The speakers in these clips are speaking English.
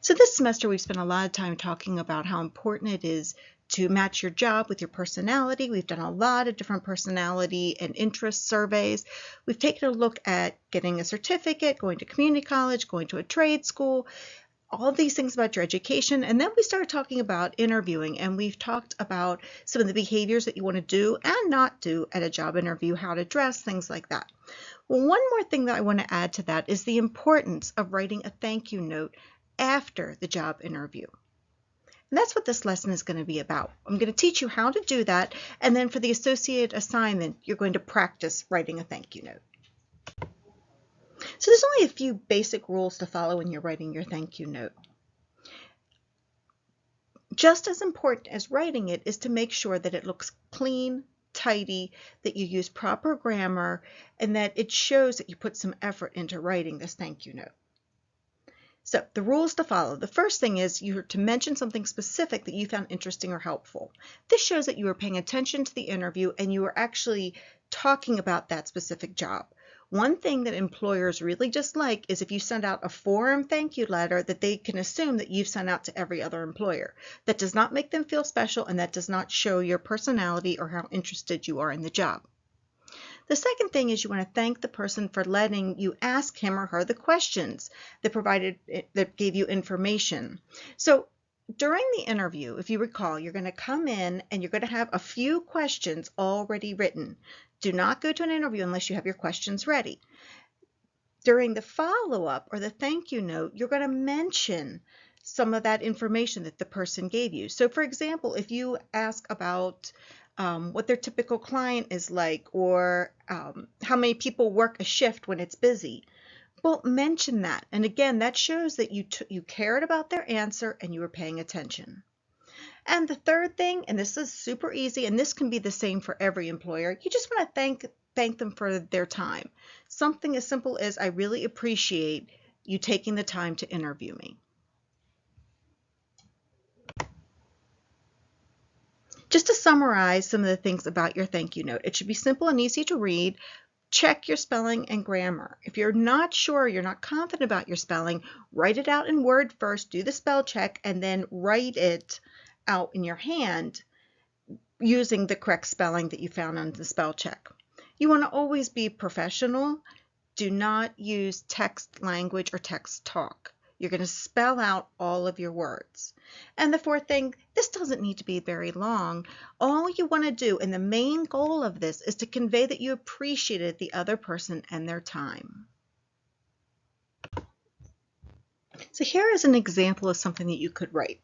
So this semester we've spent a lot of time talking about how important it is to match your job with your personality. We've done a lot of different personality and interest surveys. We've taken a look at getting a certificate, going to community college, going to a trade school, all of these things about your education. And then we started talking about interviewing, and we've talked about some of the behaviors that you want to do and not do at a job interview, how to dress, things like that. Well, one more thing that I want to add to that is the importance of writing a thank you note after the job interview. And that's what this lesson is going to be about. I'm going to teach you how to do that, and then for the associated assignment, you're going to practice writing a thank you note. So there's only a few basic rules to follow when you're writing your thank you note. Just as important as writing it is to make sure that it looks clean, tidy, that you use proper grammar, and that it shows that you put some effort into writing this thank you note. So the rules to follow. The first thing is you're to mention something specific that you found interesting or helpful. This shows that you were paying attention to the interview and you were actually talking about that specific job. One thing that employers really dislike is if you send out a form thank you letter that they can assume that you've sent out to every other employer. That does not make them feel special, and that does not show your personality or how interested you are in the job. The second thing is you want to thank the person for letting you ask him or her the questions that gave you information. So during the interview, if you recall, you're going to come in and you're going to have a few questions already written. Do not go to an interview unless you have your questions ready. During the follow-up or the thank you note, you're going to mention some of that information that the person gave you. So for example, if you ask about what their typical client is like, or how many people work a shift when it's busy, well, mention that. And again, that shows that you cared about their answer and you were paying attention. And the third thing, and this is super easy, and this can be the same for every employer, you just want to thank them for their time. Something as simple as, I really appreciate you taking the time to interview me. Just to summarize some of the things about your thank you note, it should be simple and easy to read. Check your spelling and grammar. If you're not sure, you're not confident about your spelling, write it out in Word first, do the spell check, and then write it out in your hand using the correct spelling that you found on the spell check. You want to always be professional. Do not use text language or text talk. You're going to spell out all of your words. And the fourth thing, this doesn't need to be very long. All you want to do, and the main goal of this, is to convey that you appreciated the other person and their time. So here is an example of something that you could write.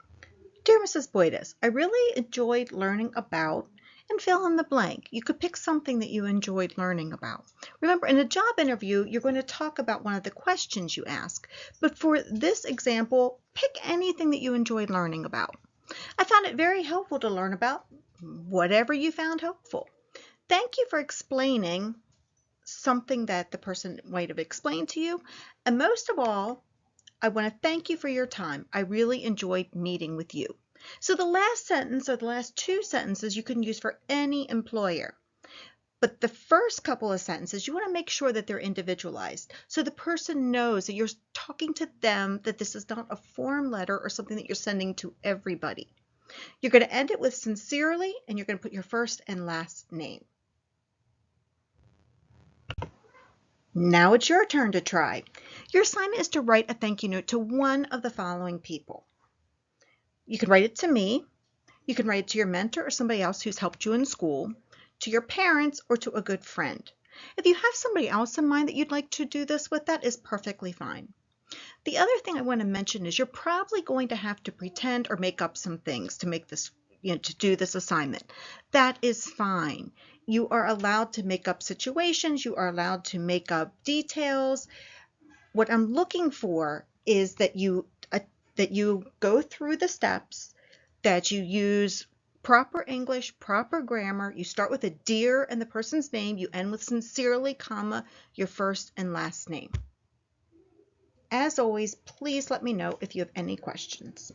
Dear Mrs. Boydas, I really enjoyed learning about, and fill in the blank. You could pick something that you enjoyed learning about. Remember, in a job interview, you're going to talk about one of the questions you ask. But for this example, pick anything that you enjoyed learning about. I found it very helpful to learn about whatever you found helpful. Thank you for explaining something that the person might have explained to you. And most of all, I want to thank you for your time. I really enjoyed meeting with you. So the last sentence or the last two sentences you can use for any employer. But the first couple of sentences, you want to make sure that they're individualized. So the person knows that you're talking to them, that this is not a form letter or something that you're sending to everybody. You're going to end it with sincerely, and you're going to put your first and last name. Now it's your turn to try. Your assignment is to write a thank you note to one of the following people. You can write it to me, you can write it to your mentor or somebody else who's helped you in school, to your parents, or to a good friend. If you have somebody else in mind that you'd like to do this with, that is perfectly fine. The other thing I want to mention is you're probably going to have to pretend or make up some things to make this, to do this assignment. That is fine. You are allowed to make up situations, you are allowed to make up details. What I'm looking for is that you go through the steps, that you use proper English, proper grammar. You start with a dear and the person's name. You end with sincerely, comma, your first and last name. As always, please let me know if you have any questions.